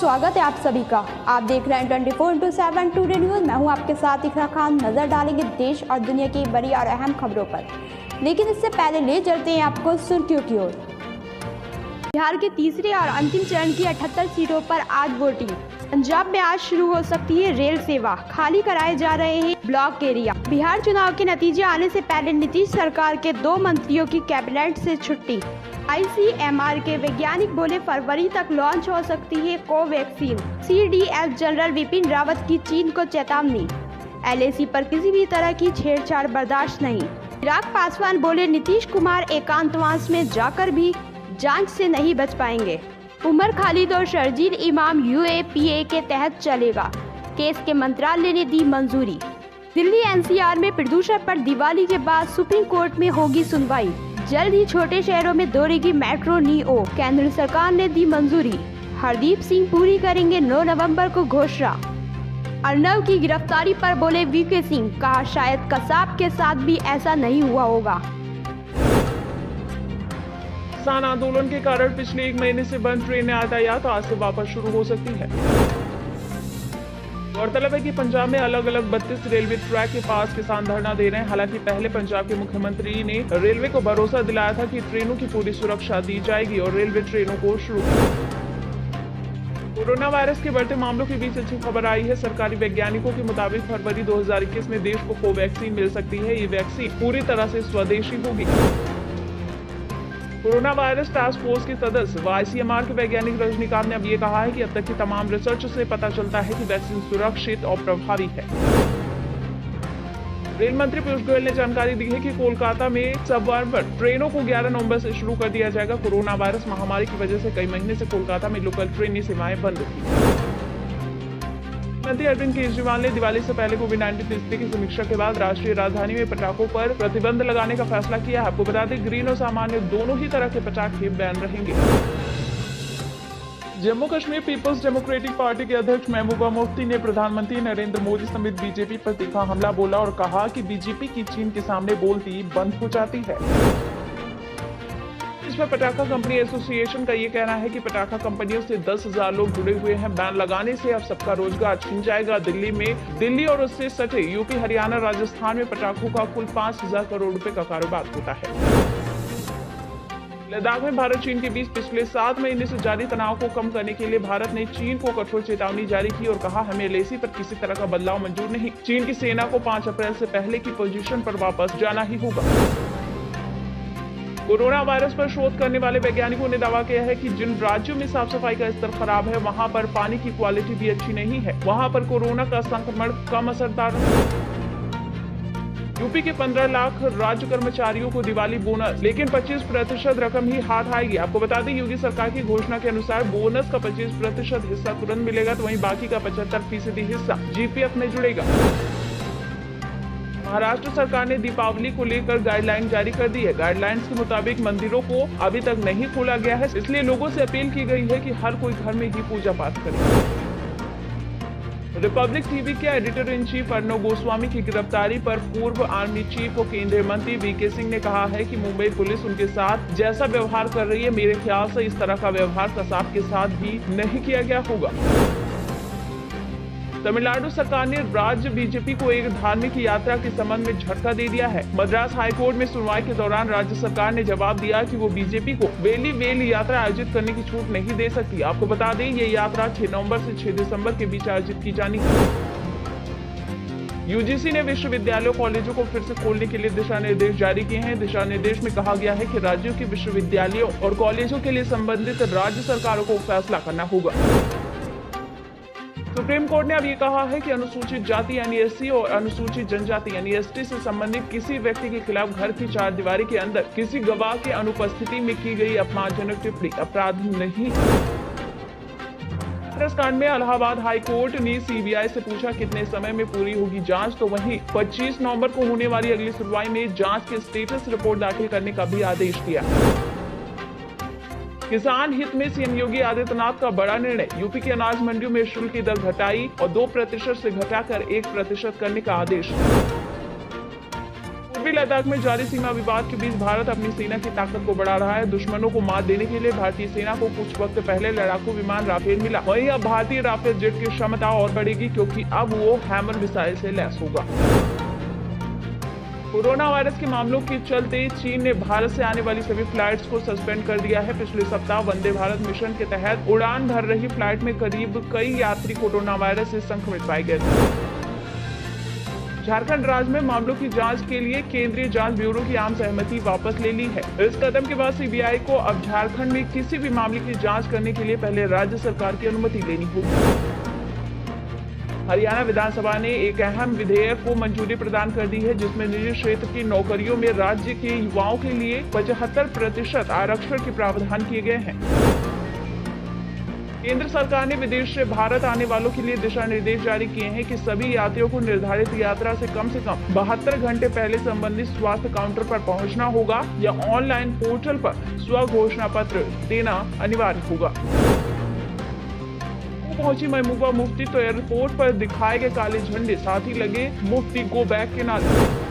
स्वागत है आप सभी का। आप देख रहे हैं 24/7 टुडे न्यूज़। मैं हूं आपके साथ इकरा खान। नजर डालेंगे देश और दुनिया की बड़ी और अहम खबरों पर, लेकिन इससे पहले ले चलते हैं आपको सुर्खियों की ओर। बिहार के तीसरे और अंतिम चरण की 78 सीटों पर आज वोटिंग। पंजाब में आज शुरू हो सकती है रेल सेवा, खाली कराए जा रहे हैं ब्लॉक एरिया। बिहार चुनाव के नतीजे आने से पहले नीतीश सरकार के 2 मंत्रियों की कैबिनेट से छुट्टी। ICMR के वैज्ञानिक बोले फरवरी तक लॉन्च हो सकती है Covaxin. CDS general Vipin Rawat की चीन को चेतावनी। LAC पर किसी भी तरह की छेड़छाड़ बर्दाश्त नहीं। चिराग पासवान बोले नीतीश कुमार एकांतवास में जाकर भी जांच से नहीं बच पाएंगे। उमर खालिद और शर्जील इमाम UAPA के तहत चलेगा। केस के मंत्रालय ने दी मंजूरी। दिल्ली NCR में प्रदूषण पर दिवाली के बाद सुप्रीम कोर्ट में होगी सुनवाई। जल्द ही छोटे शहरों में दौड़ेगी मेट्रो नियो। केंद्र सरकार ने दी मंजूरी। हरदीप सिंह पुरी करेंगे 9 नवंबर को घोषणा। अर्नब की गिरफ्तारी पर बोले VK सिंह, कहा शायद कसाब के साथ भी ऐसा नहीं हुआ होगा। किसान आंदोलन के कारण पिछले 1 महीने से बंद ट्रेन यातायात आज से वापस शुरू हो सकती है। गौरतलब है कि पंजाब में अलग अलग 32 रेलवे ट्रैक के पास किसान धरना दे रहे हैं। हालांकि पहले पंजाब के मुख्यमंत्री ने रेलवे को भरोसा दिलाया था कि ट्रेनों की पूरी सुरक्षा दी जाएगी और रेलवे ट्रेनों को शुरू। कोरोना वायरस के बढ़ते मामलों के बीच अच्छी खबर आई है। सरकारी वैज्ञानिकों के मुताबिक फरवरी 2021 में देश को कोवैक्सीन मिल सकती है। ये वैक्सीन पूरी तरह से स्वदेशी होगी। कोरोना वायरस टास्क फोर्स के सदस्य व ICMR के वैज्ञानिक रजनीकांत ने अब ये कहा है कि अब तक की तमाम रिसर्च से पता चलता है कि वैक्सीन सुरक्षित और प्रभावी है। रेल मंत्री पीयूष गोयल ने जानकारी दी है कि कोलकाता में सबअर्बन ट्रेनों को 11 नवंबर से शुरू कर दिया जाएगा। कोरोना वायरस महामारी की वजह से कई महीने से कोलकाता में लोकल ट्रेन सेवाएं बंद थी। मुख्यमंत्री अरविंद केजरीवाल ने दिवाली से पहले कोविड-19 स्थिति की समीक्षा के बाद राष्ट्रीय राजधानी में पटाखों पर प्रतिबंध लगाने का फैसला किया है। आपको बता दें, ग्रीन और सामान्य दोनों ही तरह के पटाखे बैन रहेंगे। Jammu Kashmir peoples democratic party के अध्यक्ष महबूबा मुफ्ती ने प्रधानमंत्री नरेंद्र मोदी समेत बीजेपी पर तीखा हमला बोला और कहा कि बीजेपी की चीन के सामने बोलती बंद हो जाती है। इसमें पटाखा कंपनी एसोसिएशन का ये कहना है कि पटाखा कंपनियों से 10,000 लोग जुड़े हुए हैं। बैन लगाने से अब सबका रोजगार छिन जाएगा। दिल्ली और उससे सटे यूपी, हरियाणा, राजस्थान में पटाखों का कुल 5,000 करोड़ रुपए का कारोबार होता है। लद्दाख में भारत चीन के बीच पिछले 7 महीने से जारी तनाव को कम करने के लिए भारत ने चीन को कठोर चेतावनी जारी की और कहा, हमें LAC पर किसी तरह का बदलाव मंजूर नहीं। चीन की सेना को 5 अप्रैल से पहले की पोजीशन पर वापस जाना ही होगा। कोरोना वायरस पर शोध करने वाले वैज्ञानिकों ने दावा किया है कि जिन राज्यों में साफ सफाई का स्तर खराब है, वहां पर पानी की क्वालिटी भी अच्छी नहीं है। वहां पर कोरोना का संक्रमण कम असरदार है। यूपी के 15 लाख राज्य कर्मचारियों को दिवाली बोनस, लेकिन 25% रकम ही हाथ आएगी। आपको बता दें, योगी सरकार की घोषणा के अनुसार बोनस का 25% हिस्सा तुरंत मिलेगा, तो वहीं बाकी का 75% हिस्सा GPF में जुड़ेगा। महाराष्ट्र सरकार ने दीपावली को लेकर गाइडलाइन जारी कर दी है। गाइडलाइंस के मुताबिक मंदिरों को अभी तक नहीं खोला गया है, इसलिए लोगों से अपील की गई है कि हर कोई घर में ही पूजा पाठ करे। रिपब्लिक टीवी के editor in chief Arnab Goswami की गिरफ्तारी पर पूर्व आर्मी चीफ और केंद्रीय मंत्री VK सिंह ने कहा है कि मुंबई पुलिस उनके साथ जैसा व्यवहार कर रही है, मेरे ख्याल से इस तरह का व्यवहार कसाब के साथ भी नहीं किया गया होगा। तमिलनाडु सरकार ने राज्य बीजेपी को एक धार्मिक यात्रा के संबंध में झटका दे दिया है। मद्रास हाईकोर्ट में सुनवाई के दौरान राज्य सरकार ने जवाब दिया कि वो बीजेपी को वेल यात्रा आयोजित करने की छूट नहीं दे सकती। आपको बता दें, ये यात्रा 6 नवंबर से 6 दिसंबर के बीच आयोजित की जानी है। UGC ने विश्वविद्यालयों कॉलेजों को फिर से खोलने के लिए दिशा निर्देश जारी किए हैं। दिशा निर्देश में कहा गया है कि राज्यों के विश्वविद्यालयों और कॉलेजों के लिए संबंधित राज्य सरकारों को फैसला करना होगा। सुप्रीम कोर्ट ने अब ये कहा है कि अनुसूचित जाति यानी SC और अनुसूचित जनजाति यानी ST से संबंधित किसी व्यक्ति के खिलाफ घर की 4 दीवारी के अंदर किसी गवाह के अनुपस्थिति में की गई अपमानजनक टिप्पणी अपराध नहीं। हाथरस कांड में इलाहाबाद हाई कोर्ट ने CBI से पूछा कितने समय में पूरी होगी जांच, तो वहीं 25 नवंबर को होने वाली अगली सुनवाई में जांच के स्टेटस रिपोर्ट दाखिल करने का भी आदेश दिया। किसान हित में CM योगी आदित्यनाथ का बड़ा निर्णय। यूपी के अनाज मंडियों में शुल्क की दर घटाई और 2% से घटाकर 1% करने का आदेश। पूर्वी लद्दाख में जारी सीमा विवाद के बीच भारत अपनी सेना की ताकत को बढ़ा रहा है। दुश्मनों को मात देने के लिए भारतीय सेना को कुछ वक्त पहले लड़ाकू विमान राफेल मिला। वहीं अब भारतीय राफेल जेट की क्षमता और बढ़ेगी, क्योंकि अब वो हैमर मिसाइल से लैस होगा। कोरोना वायरस के मामलों के चलते चीन ने भारत से आने वाली सभी फ्लाइट्स को सस्पेंड कर दिया है। पिछले सप्ताह वंदे भारत मिशन के तहत उड़ान भर रही फ्लाइट में करीब कई यात्री कोरोना वायरस से संक्रमित पाए गए थे। झारखंड राज्य में मामलों की जांच के लिए केंद्रीय जांच ब्यूरो की आम सहमति वापस ले ली है। इस कदम के बाद सीबीआई को अब झारखंड में किसी भी मामले की जांच करने के लिए पहले राज्य सरकार की अनुमति लेनी होगी। हरियाणा विधानसभा ने एक अहम विधेयक को मंजूरी प्रदान कर दी है, जिसमें निजी क्षेत्र की नौकरियों में राज्य के युवाओं के लिए 75% आरक्षण के प्रावधान किए गए हैं। केंद्र सरकार ने विदेश से भारत आने वालों के लिए दिशा निर्देश जारी किए हैं कि सभी यात्रियों को निर्धारित यात्रा से कम 72 घंटे पहले संबंधित स्वास्थ्य काउंटर पर पहुंचना होगा या ऑनलाइन पोर्टल पर स्व घोषणा पत्र देना अनिवार्य होगा। पहुंची महबूबा मुफ्ती तो एयरपोर्ट पर दिखाए गए काले झंडे, साथ ही लगे मुफ्ती गो बैक के नारे।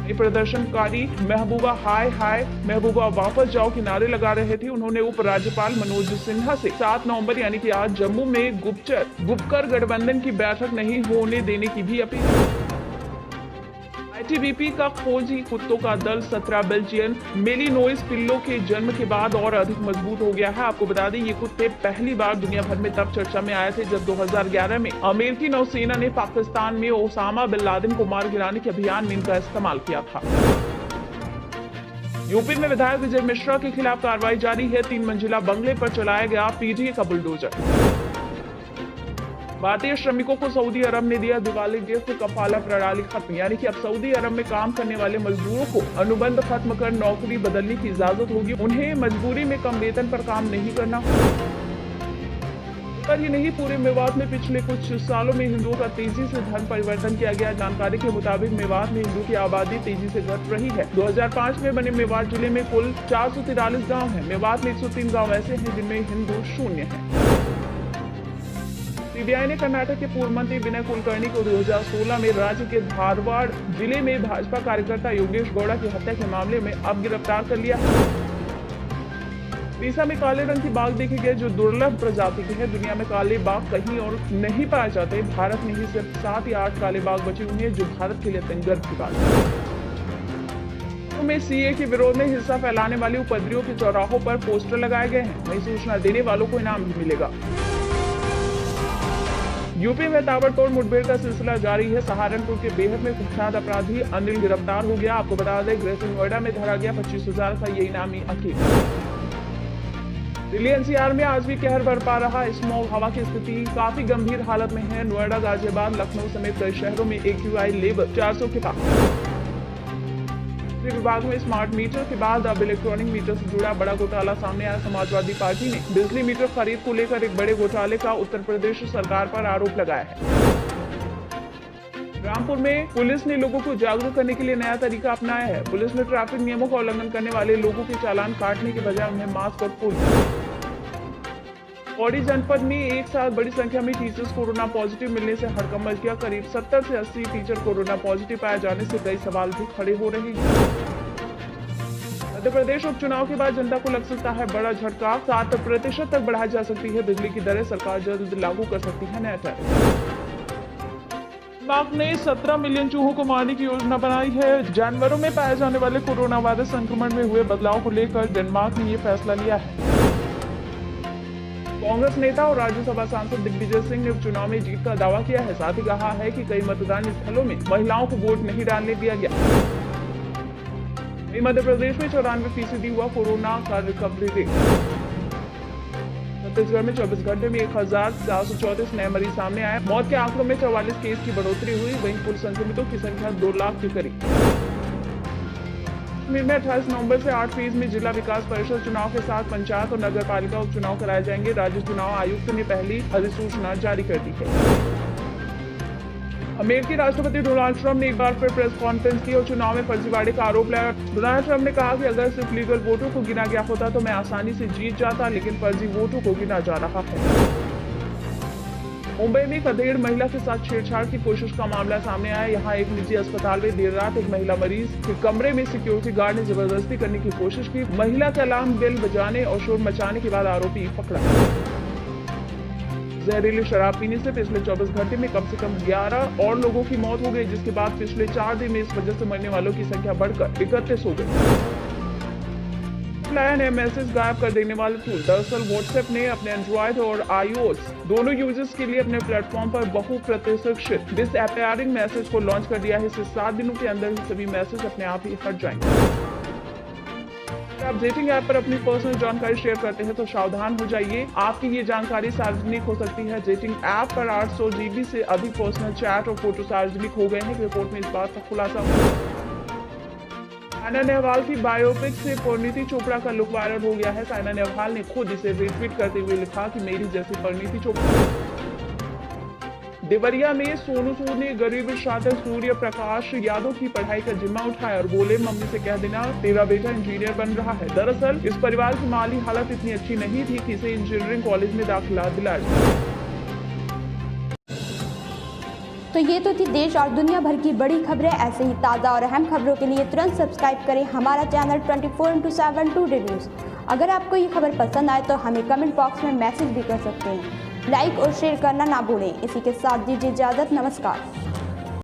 प्रदर्शनकारी महबूबा हाय हाय महबूबा वापस जाओ के नारे लगा रहे थे। उन्होंने उपराज्यपाल मनोज सिन्हा से 7 नवंबर यानी कि आज जम्मू में गुपकर गठबंधन की बैठक नहीं होने देने की भी अपील। आईटीबीपी का खोजी कुत्तों का दल 17 बेल्जियन मेलिनोइस पिल्लों के जन्म के बाद और अधिक मजबूत हो गया है। आपको बता दें, ये कुत्ते पहली बार दुनिया भर में तब चर्चा में आए थे जब 2011 में अमेरिकी नौसेना ने पाकिस्तान में ओसामा बिन लादेन को मार गिराने के अभियान में इनका इस्तेमाल किया था। यूपी में विधायक विजय मिश्रा के खिलाफ कार्रवाई जारी है। 3 मंजिला बंगले पर चलाया गया पीटीए का बुलडोजर। भारतीय श्रमिकों को सऊदी अरब ने दिया दिवाली गिफ्ट, कफाला प्रणाली खत्म, यानी कि अब सऊदी अरब में काम करने वाले मजदूरों को अनुबंध खत्म कर नौकरी बदलने की इजाजत होगी। उन्हें मजबूरी में कम वेतन पर काम नहीं करना। पर ही नहीं, पूरे मेवात में पिछले कुछ सालों में हिंदुओं का तेजी से धर्म परिवर्तन किया गया। जानकारी के मुताबिक मेवात में हिंदू की आबादी तेजी से घट रही है। 2005 में बने मेवात जिले में कुल 443 गाँव है। मेवात में 103 गाँव ऐसे हैं जिनमें हिंदू 0 है। सीबीआई ने कर्नाटक के पूर्व मंत्री विनय कुलकर्णी को 2016 में राज्य के धारवाड़ जिले में भाजपा कार्यकर्ता योगेश गौड़ा की हत्या के मामले में अब गिरफ्तार कर लिया। उड़ीसा में काले रंग की बाघ देखे गए जो दुर्लभ प्रजाति के हैं। दुनिया में काले बाघ कहीं और नहीं पाए जाते। भारत में ही सिर्फ 7 या 8 काले बाघ बचे हुए हैं, जो भारत के लिए गर्व की बात है। में सीए के विरोध में हिस्सा फैलाने वाले उपद्रवियों के चौराहों पर पोस्टर लगाए गए हैं। वहीं सूचना देने वालों को इनाम भी मिलेगा। यूपी में ताबड़तोड़ मुठभेड़ का सिलसिला जारी है। सहारनपुर के बेहद में कुख्यात अपराधी अनिल गिरफ्तार हो गया। आपको बता दें, ग्रेटर नोएडा में धरा गया 25,000 का ये इनामी अखिल। दिल्ली एनसीआर में आज भी कहर बरपा रहा स्मॉग हवा की स्थिति काफी गंभीर हालत में है। नोएडा, गाजियाबाद, लखनऊ समेत कई शहरों में AQI लेवल 400 के पास। विभाग में स्मार्ट मीटर के बाद अब इलेक्ट्रॉनिक मीटर से जुड़ा बड़ा घोटाला सामने आया। समाजवादी पार्टी ने बिजली मीटर खरीद को लेकर एक बड़े घोटाले का उत्तर प्रदेश सरकार पर आरोप लगाया है। रामपुर में पुलिस ने लोगों को जागरूक करने के लिए नया तरीका अपनाया है। पुलिस ने ट्रैफिक नियमों का उल्लंघन करने वाले लोगों के चालान काटने के बजाय उन्हें मास्क और फूल। पौड़ी जनपद में एक साथ बड़ी संख्या में टीचर्स कोरोना पॉजिटिव मिलने से हड़कंप मच गया। करीब 70 से 80 टीचर कोरोना पॉजिटिव पाए जाने से कई सवाल भी खड़े हो रहे हैं। मध्य प्रदेश उपचुनाव के बाद जनता को लग सकता है बड़ा झटका। 7% तक बढ़ाई जा सकती है बिजली की दरें। सरकार जल्द लागू कर सकती है नया टैरिफ। डेनमार्क ने 17 मिलियन चूहों को मारने की योजना बनाई है। जानवरों में पाए जाने वाले कोरोना वायरस संक्रमण में हुए बदलाव को लेकर डेनमार्क ने ये फैसला लिया है। कांग्रेस नेता और राज्यसभा सांसद दिग्विजय सिंह ने उपचुनाव में जीत का दावा किया है। साथ ही कहा है कि कई मतदान स्थलों में महिलाओं को वोट नहीं डालने दिया गया। मध्य प्रदेश में 94% हुआ कोरोना का रिकवरी रेट। छत्तीसगढ़ में 24 घंटे में 1,434 नए मरीज सामने आए। मौत के आंकड़ों में 44 केस की बढ़ोतरी हुई। वहीं कुल संक्रमितों की संख्या 2 लाख के करीब। में 28 नवंबर से 8 फेज में जिला विकास परिषद चुनाव के साथ पंचायत और नगर पालिका उपचुनाव कराए जाएंगे। राज्य चुनाव आयुक्त ने पहली अधिसूचना जारी कर दी है। अमेरिकी राष्ट्रपति डोनाल्ड ट्रंप ने एक बार फिर प्रेस कॉन्फ्रेंस की और चुनाव में फर्जीवाड़े का आरोप लगाया। डोनाल्ड ट्रंप ने कहा कि अगर सिर्फ लीगल वोटों को गिना गया होता तो मैं आसानी से जीत जाता, लेकिन फर्जी वोटों को गिना जा रहा है। मुंबई में एक अधेड़ महिला के साथ छेड़छाड़ की कोशिश का मामला सामने आया। यहाँ एक निजी अस्पताल में देर रात एक महिला मरीज के कमरे में सिक्योरिटी गार्ड ने जबरदस्ती करने की कोशिश की। महिला के अलार्म बेल बजाने और शोर मचाने के बाद आरोपी पकड़ा। जहरीली शराब पीने से पिछले 24 घंटे में कम से कम 11 और लोगों की मौत हो गई, जिसके बाद पिछले 4 दिन में इस वजह से मरने वालों की संख्या बढ़कर 31 हो गई। नया मैसेज गायब कर देने वाले टूल। दरअसल व्हाट्सएप ने अपने एंड्रॉइड और iOS दोनों यूजर्स के लिए अपने प्लेटफॉर्म पर बहुप्रतीक्षित डिसअपियरिंग मैसेज को लॉन्च कर दिया है। इससे 7 दिनों के अंदर ही सभी मैसेज अपने आप ही हट जाएंगे। आप डेटिंग ऐप पर अपनी पर्सनल जानकारी शेयर करते हैं तो सावधान हो जाइए, आपकी ये जानकारी सार्वजनिक हो सकती है। डेटिंग ऐप पर 800 GB से अधिक पर्सनल चैट और फोटो सार्वजनिक हो गए हैं। रिपोर्ट में इस बात का खुलासा हुआ। साइना नेहवाल की बायोपिक से परिणीति चोपड़ा का लुक वायरल हो गया है। साइना नेहवाल ने खुद इसे रीट्वीट करते हुए लिखा कि मेरी जैसी परिणीति चोपड़ा। देवरिया में सोनू सूद ने गरीब छात्र सूर्य प्रकाश यादव की पढ़ाई का जिम्मा उठाया और बोले, मम्मी से कह देना तेरा बेटा इंजीनियर बन रहा है। दरअसल इस परिवार की माली हालत इतनी अच्छी नहीं थी कि इसे इंजीनियरिंग कॉलेज में दाखिला दिलाया। तो ये तो थी देश और दुनिया भर की बड़ी खबरें। ऐसे ही ताज़ा और अहम खबरों के लिए तुरंत सब्सक्राइब करें हमारा चैनल 24x7 टुडे न्यूज़। अगर आपको ये खबर पसंद आए तो हमें कमेंट बॉक्स में मैसेज भी कर सकते हैं। लाइक और शेयर करना ना भूलें। इसी के साथ दीजिए इजाज़त। नमस्कार।